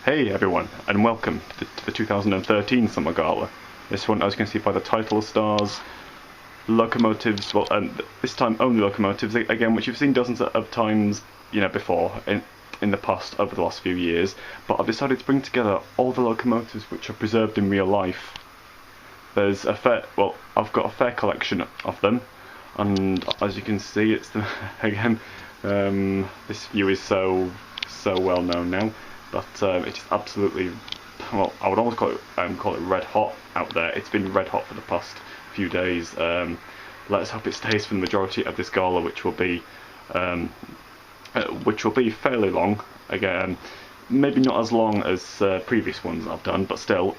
Hey everyone, and welcome to the 2013 Summer Gala. This one, as you can see by the title, stars locomotives, well, and this time only locomotives, again, which you've seen dozens of times, before, in the past, over the last few years, but I've decided to bring together all the locomotives which are preserved in real life. I've got a fair collection of them, and as you can see, it's again, this view is so well known now. But it is absolutely, well, I would almost call it red hot out there. It's been red hot for the past few days. Let's hope it stays for the majority of this gala, which will be fairly long. Again, maybe not as long as previous ones I've done, but still.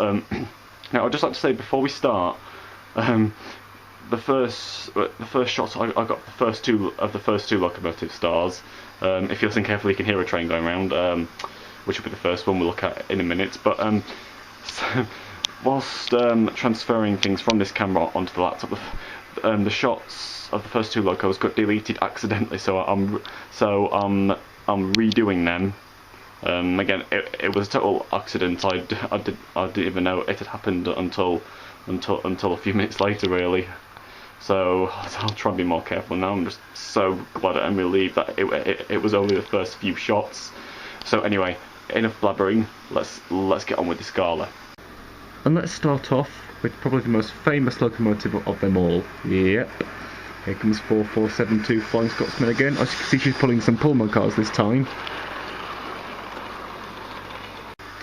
Now, I'd just like to say before we start, the first shots I got the first two locomotive stars. If you listen carefully, you can hear a train going around. Which will be the first one we'll look at in a minute. But so, whilst transferring things from this camera onto the laptop, the shots of the first two locos got deleted accidentally, so I'm redoing them. Again, it was a total accident. I didn't even know it had happened until a few minutes later, really. So I'll try and be more careful now. I'm just so glad and relieved that it was only the first few shots. So anyway, enough blabbering, let's get on with this gala. And let's start off with probably the most famous locomotive of them all. Yep, here comes 4472 Flying Scotsman again. As you can see, she's pulling some Pullman cars this time.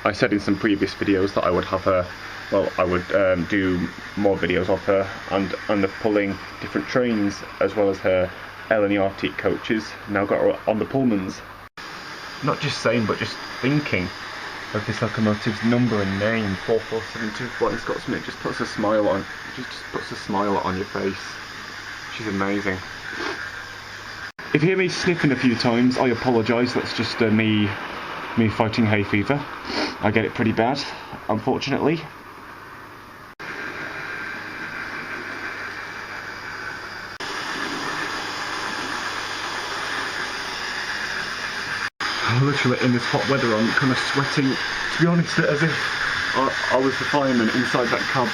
I said in some previous videos that I would have her, I would do more videos of her and of pulling different trains, as well as her L&E teak coaches. Now got her on the Pullmans. Not just saying, but just thinking of this locomotive's number and name, 4472 Flying Scotsman. It just puts a smile on your face. She's amazing. If you hear me sniffing a few times, I apologise. That's just me fighting hay fever. I get it pretty bad, unfortunately. Literally in this hot weather, I'm kind of sweating, to be honest, as if I was the fireman inside that cab,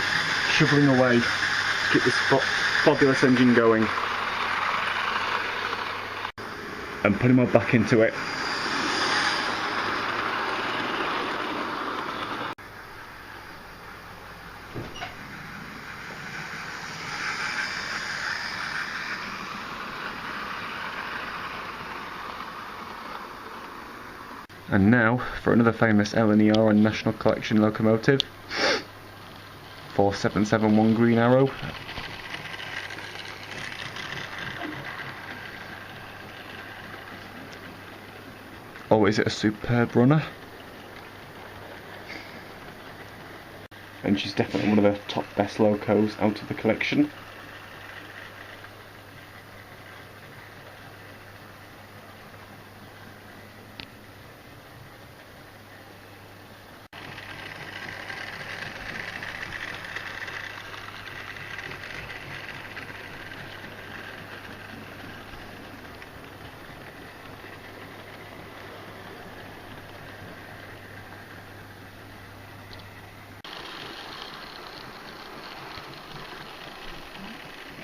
shoveling away to keep this fabulous engine going. And putting my back into it. And now for another famous L&ER and National Collection locomotive, 4771 Green Arrow. Oh, is it a superb runner? And she's definitely one of the top best locos out of the collection.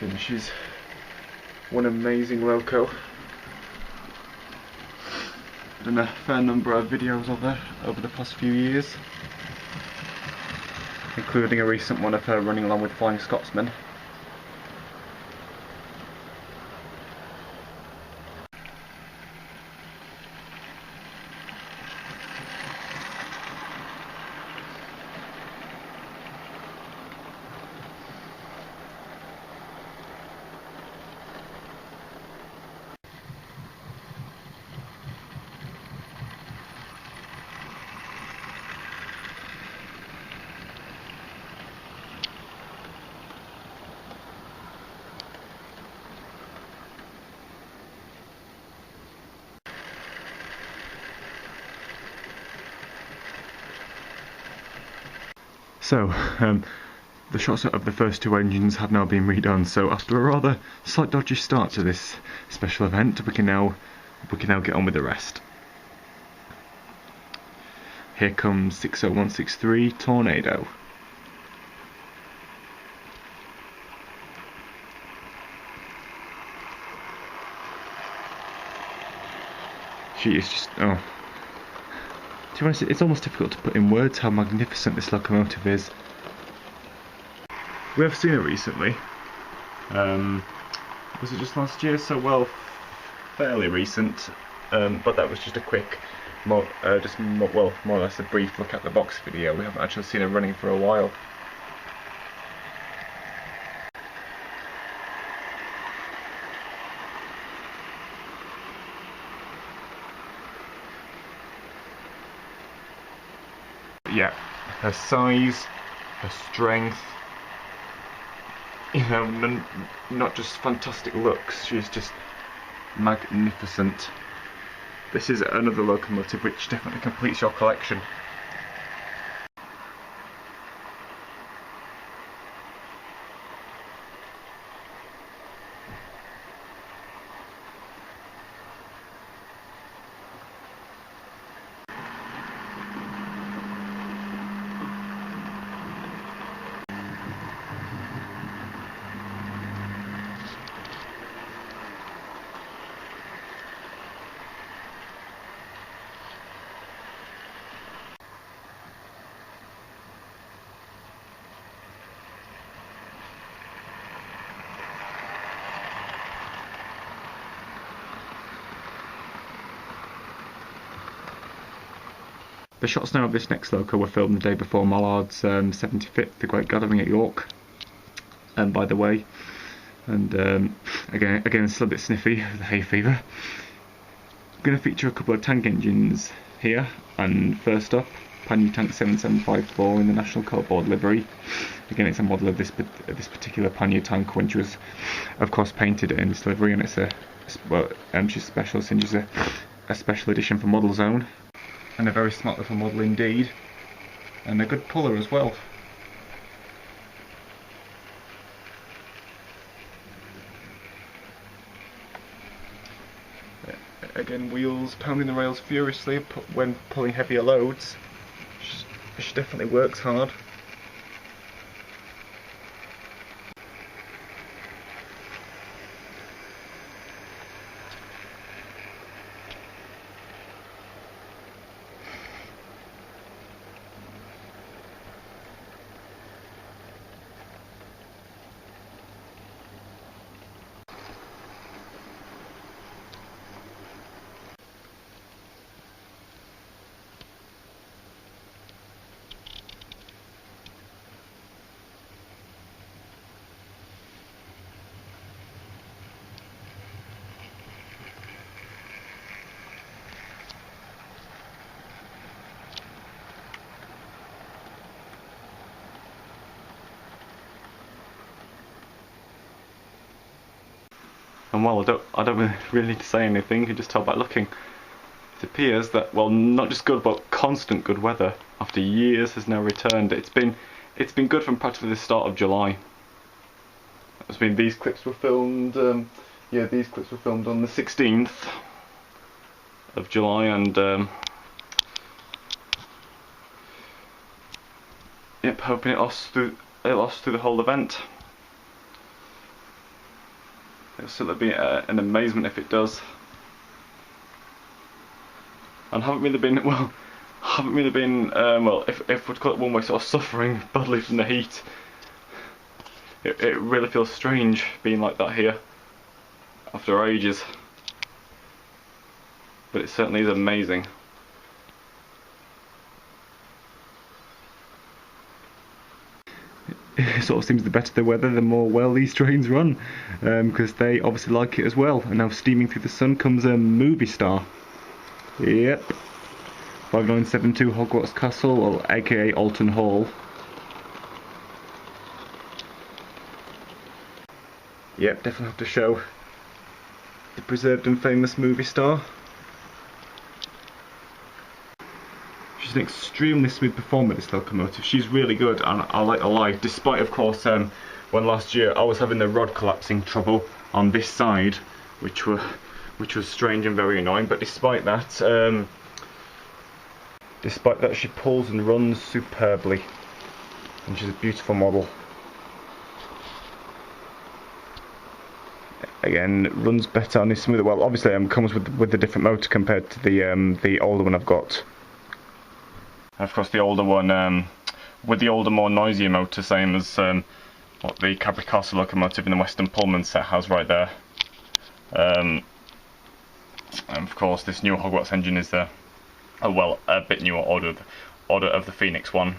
And she's one amazing loco. Done a fair number of videos of her over the past few years, including a recent one of her running along with Flying Scotsman. So, the shots of the first two engines have now been redone, so after a rather slight dodgy start to this special event, we can now get on with the rest. Here comes 60163 Tornado. She is just, oh. To be honest, it's almost difficult to put in words how magnificent this locomotive is. We have seen her recently. Was it just last year? So, well, fairly recent. But that was just a quick, more or less a brief look at the box video. We haven't actually seen her running for a while. Yeah, her size, her strength, you know, not just fantastic looks, she's just magnificent. This is another locomotive which definitely completes your collection. The shots now of this next loco were filmed the day before Mallard's 75th, the Great Gathering at York. By the way, and again, still a bit sniffy with the hay fever. I'm going to feature a couple of tank engines here, and first up, Pannier Tank 7754 in the National Coal Board livery. Again, it's a model of this particular Pannier tank, when she was, of course, painted in this livery, and it's she's special since she's a special edition for Model Zone. And a very smart little model indeed, and a good puller as well. Again, wheels pounding the rails furiously when pulling heavier loads. She definitely works hard. And while I don't really need to say anything, you can just tell by looking. It appears that, well, not just good but constant good weather after years has now returned. It's been good from practically the start of July. I mean, these clips were filmed. These clips were filmed on the 16th of July, and yep, hoping it lasts through the whole event. It'll still be an amazement if it does. And haven't really been, if we'd call it one way, sort of suffering badly from the heat. It really feels strange being like that here after ages. But it certainly is amazing. It sort of seems the better the weather, the more well these trains run, because they obviously like it as well. And now steaming through the sun comes a movie star. Yep. 5972 Hogwarts Castle, or aka Alton Hall. Yep, definitely have to show the preserved and famous movie star. She's an extremely smooth performer, this locomotive. She's really good, and I like her live, despite, of course, when last year I was having the rod collapsing trouble on this side, which was strange and very annoying. But despite that, Despite that, she pulls and runs superbly, and she's a beautiful model. Again, runs better on this smoother. Well, obviously, comes with the different motor compared to the older one I've got. And of course, the older one with the older, more noisier motor, same as what the Hogwarts Castle locomotive in the Western Pullman set has right there. And of course, this new Hogwarts engine is a bit newer order of the Phoenix one,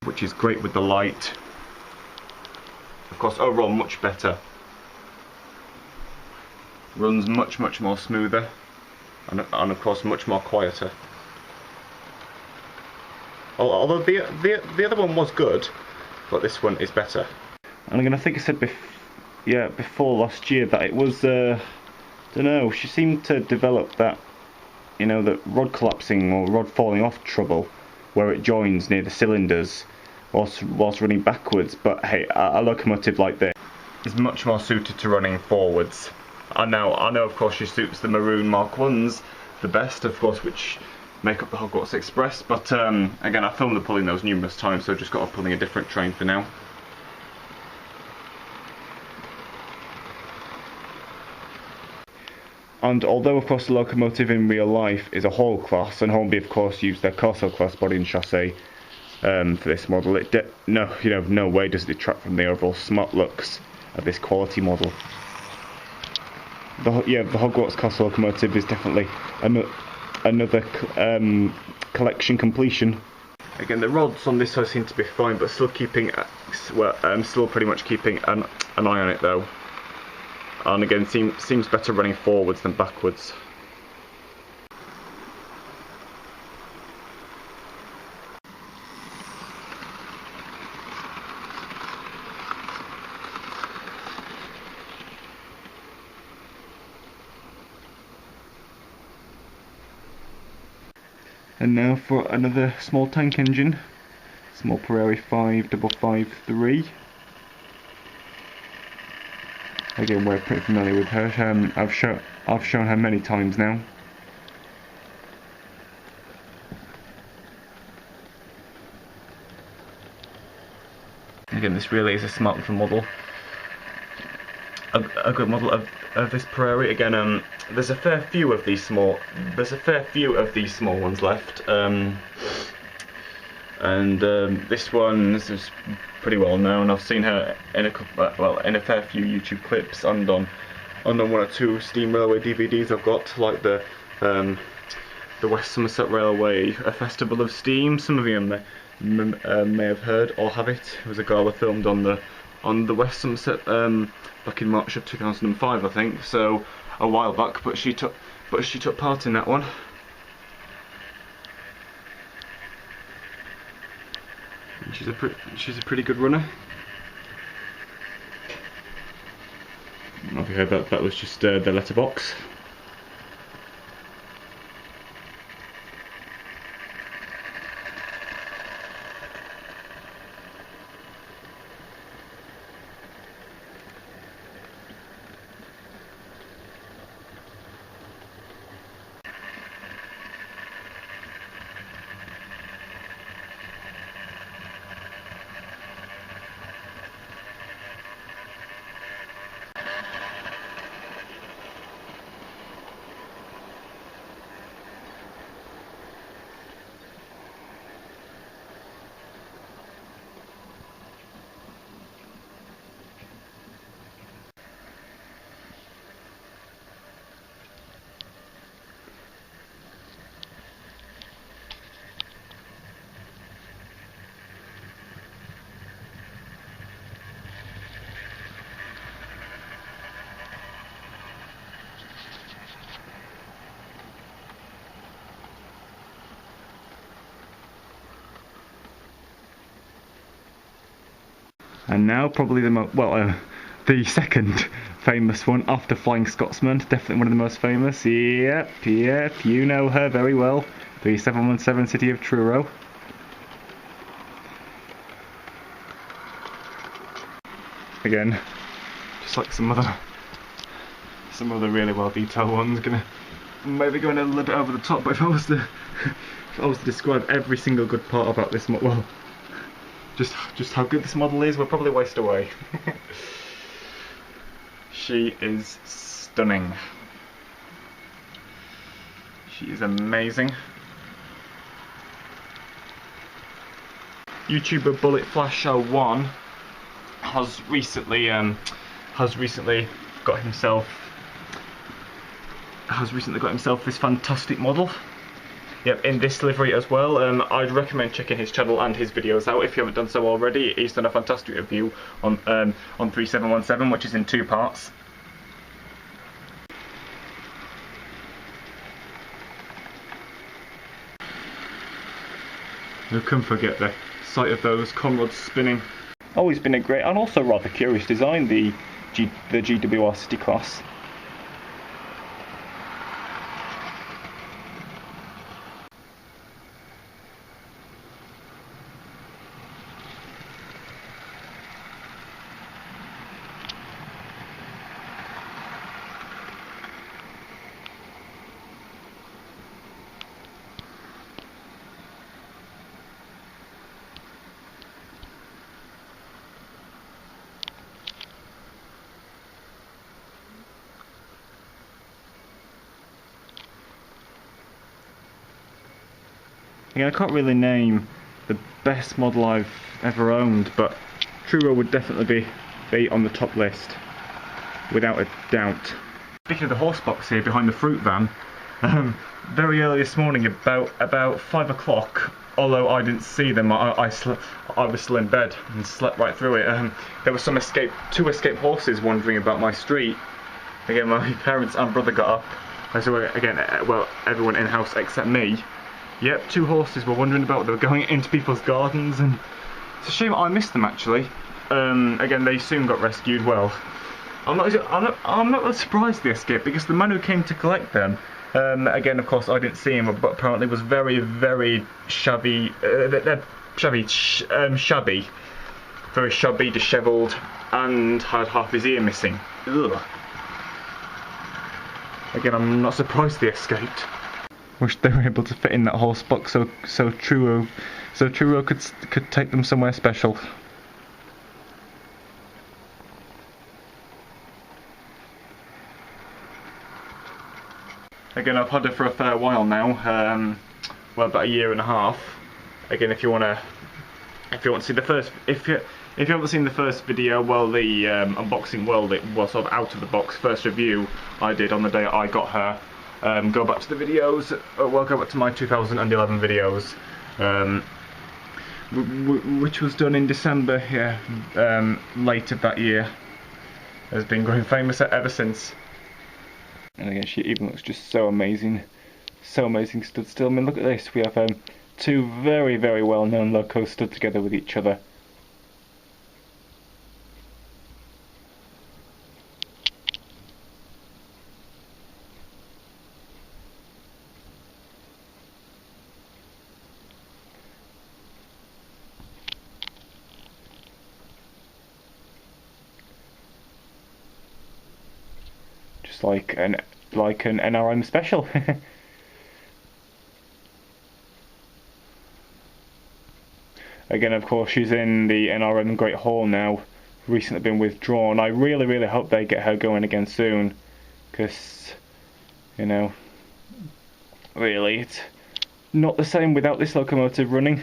which is great with the light. Of course, overall much better. Runs much more smoother, and of course much more quieter. Although the other one was good, but this one is better. And again, I think I said before last year that it was don't know. She seemed to develop that, you know, that rod collapsing or rod falling off trouble, where it joins near the cylinders whilst running backwards. But hey, a locomotive like this is much more suited to running forwards. I know of course she suits the maroon Mark 1s the best, of course, which make up the Hogwarts Express, but again, I filmed the pulling those numerous times, so I've just got to pulling a different train for now. And although of course the locomotive in real life is a Hall class, and Hornby of course used their Corso class body and chassis for this model, no way does it detract from the overall smart looks of this quality model. The Hogwarts Castle locomotive is definitely another collection completion. Again, the rods on this side seem to be fine, but still keeping, still pretty much keeping an eye on it though. And again, seems better running forwards than backwards. And now for another small tank engine, small Prairie 5553. Again, we're pretty familiar with her. I've shown her many times now. Again, this really is a smart little model. A good model of this Prairie. Again, there's a fair few of these small ones left. This one is pretty well known. I've seen her in a fair few YouTube clips and on one or two Steam Railway DVDs I've got, like the West Somerset Railway, A Festival of Steam. Some of you may have heard or have it. It was a gala filmed on the West Somerset back in March of 2005, I think. So a while back, but she took part in that one. She's a pretty good runner. I don't know if you heard that. That was just the letterbox. And now probably the second famous one after Flying Scotsman, definitely one of the most famous. Yep, you know her very well. The 717 City of Truro. Again, just like some other really well detailed ones, maybe going a little bit over the top, but if I I was to describe every single good part about this model, well, just how good this model is, we'll probably waste away. She is stunning. She is amazing. YouTuber Bullet Flash 01 has recently got himself this fantastic model. Yep, in this livery as well. I'd recommend checking his channel and his videos out if you haven't done so already. He's done a fantastic review on 3717, which is in 2 parts. Who can forget the sight of those conrods spinning? Always been a great and also rather curious design, the GWR City Class. Yeah, I can't really name the best model I've ever owned, but Truro would definitely be on the top list, without a doubt. Speaking of the horse box here behind the fruit van, very early this morning, about 5 o'clock, although I didn't see them, I was still in bed and slept right through it. There were two escaped horses wandering about my street. Again, my parents and brother got up. So again, well, everyone in the house except me. Yep, 2 horses were wandering about. They were going into people's gardens, and it's a shame I missed them actually. Again, they soon got rescued. Well, I'm not really surprised they escaped, because the man who came to collect them, again, of course, I didn't see him, but apparently was very, very shabby, very shabby, dishevelled, and had half his ear missing. Ugh. Again, I'm not surprised they escaped. Wish they were able to fit in that horse box so Truro could take them somewhere special. Again, I've had her for a fair while now. Well, about 1.5 years. Again, if you want to see the first, if you haven't seen the first video, well, the unboxing, well, it was sort of out of the box first review I did on the day I got her. Go back to the videos, well, go back to my 2011 videos, which was done in December, yeah, late of that year. Has been growing famous ever since. And again, she even looks just so amazing stood still. I mean, look at this, we have 2 very, very well-known locos stood together with each other. Like an NRM special. Again, of course, she's in the NRM Great Hall now, recently been withdrawn. I really, really hope they get her going again soon, because, you know, really, it's not the same without this locomotive running.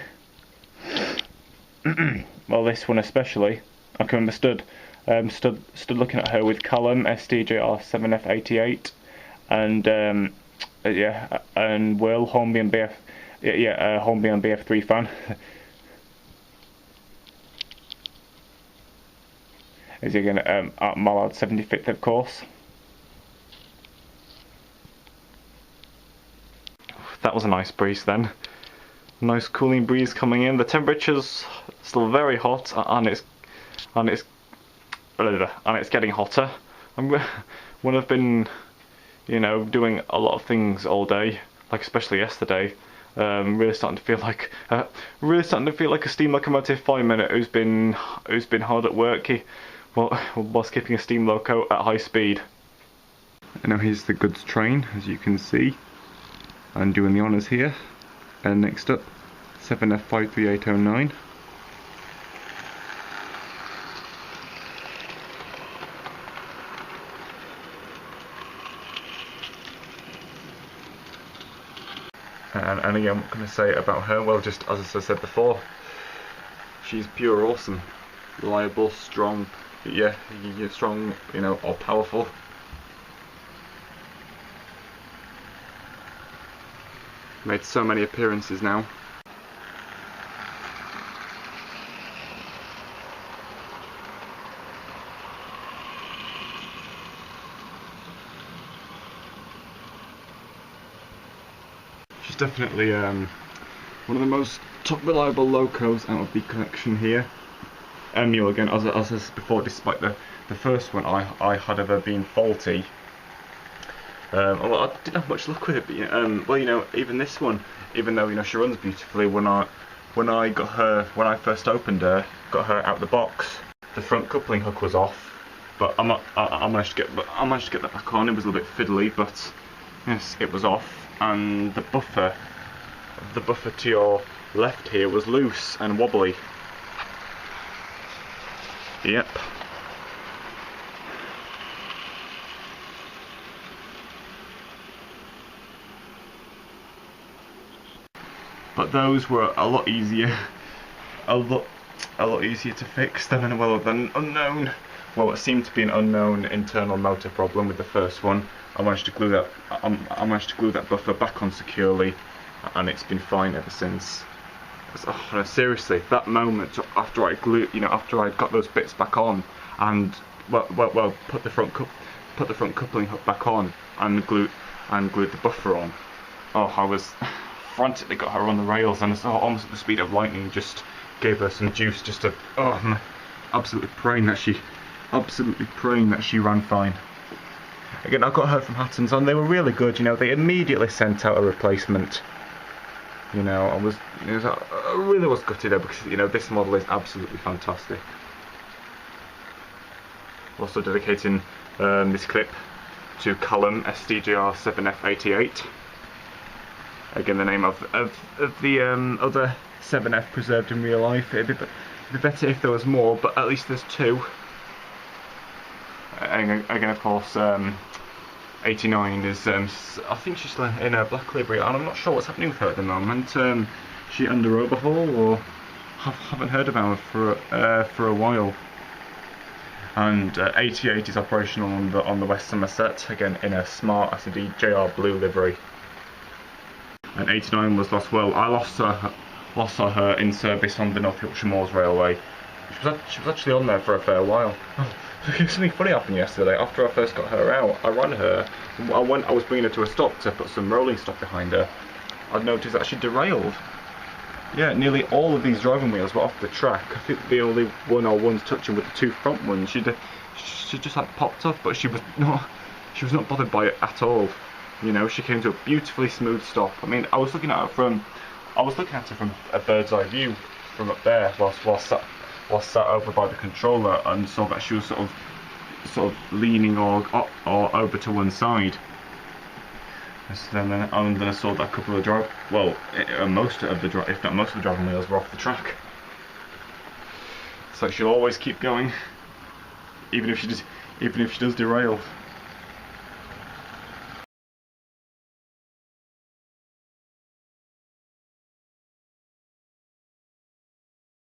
Well, this one especially, I can understood. Stood looking at her with Callum, SDJR7F88, and yeah, and Will, Hornby and BF, Hornby and BF3 fan. Is he again at Mallard 75th, of course. That was a nice breeze then. Nice cooling breeze coming in. The temperature's still very hot, and it's getting hotter. When I've been, you know, doing a lot of things all day, like especially yesterday, really starting to feel like a steam locomotive fireman who's been hard at work. Whilst keeping a steam loco at high speed. And now here's the goods train, as you can see. I'm doing the honours here. And next up, 7F53809. And again, what can I say about her? Well, just as I said before, she's pure awesome. Reliable, strong, yeah, you're strong, you know, or powerful. Made so many appearances now. She's definitely one of the most top reliable locos out of the collection here. You again, as I said before, despite the first one I had of her being faulty, well, I didn't have much luck with it. But, well, you know, even this one, even though, you know, she runs beautifully, when I first opened her, got her out the box, the front coupling hook was off, but I managed to get that back on. It was a little bit fiddly, but yes, it was off, and the buffer to your left here was loose and wobbly. Yep. But those were a lot easier, a lot easier to fix than unknown. Well, it seemed to be an unknown internal motor problem with the first one. I managed to glue that buffer back on securely, and it's been fine ever since. Oh, no, seriously, that moment after I got those bits back on, and well, put the front coupling hook back on, and glued the buffer on. Oh, I was frantically got her on the rails, and almost at the speed of lightning, just gave her some juice, just to absolutely praying that she ran fine. Again, I got her from Hatton's, and they were really good. You know, they immediately sent out a replacement. You know, I really was gutted there, because, you know, this model is absolutely fantastic. Also dedicating this clip to Callum SDJR7F88. Again, the name of the other 7F preserved in real life. It'd be better if there was more, but at least there's two. And again, of course, 89 is, I think she's in a black livery, and I'm not sure what's happening with her at the moment. She under overhaul, or haven't heard about her for a while. And 88 is operational on the West Somerset, again in a smart SDJR blue livery. And 89 was lost. Well, I saw her in service on the North Yorkshire Moors Railway. She was actually on there for a fair while. Something funny happened yesterday. After I first got her out, I ran her. I was bringing her to a stop to put some rolling stock behind her. I'd noticed that she derailed. Yeah, nearly all of these driving wheels were off the track. I think the only one or ones touching with the two front ones. She just like popped off, but she was not bothered by it at all. You know, she came to a beautifully smooth stop. I mean, I was looking at her from a bird's eye view from up there, whilst sat over by the controller, and saw that she was sort of leaning or over to one side. And then I saw that a couple of most of the driving wheels were off the track. So she'll always keep going, even if she does derail.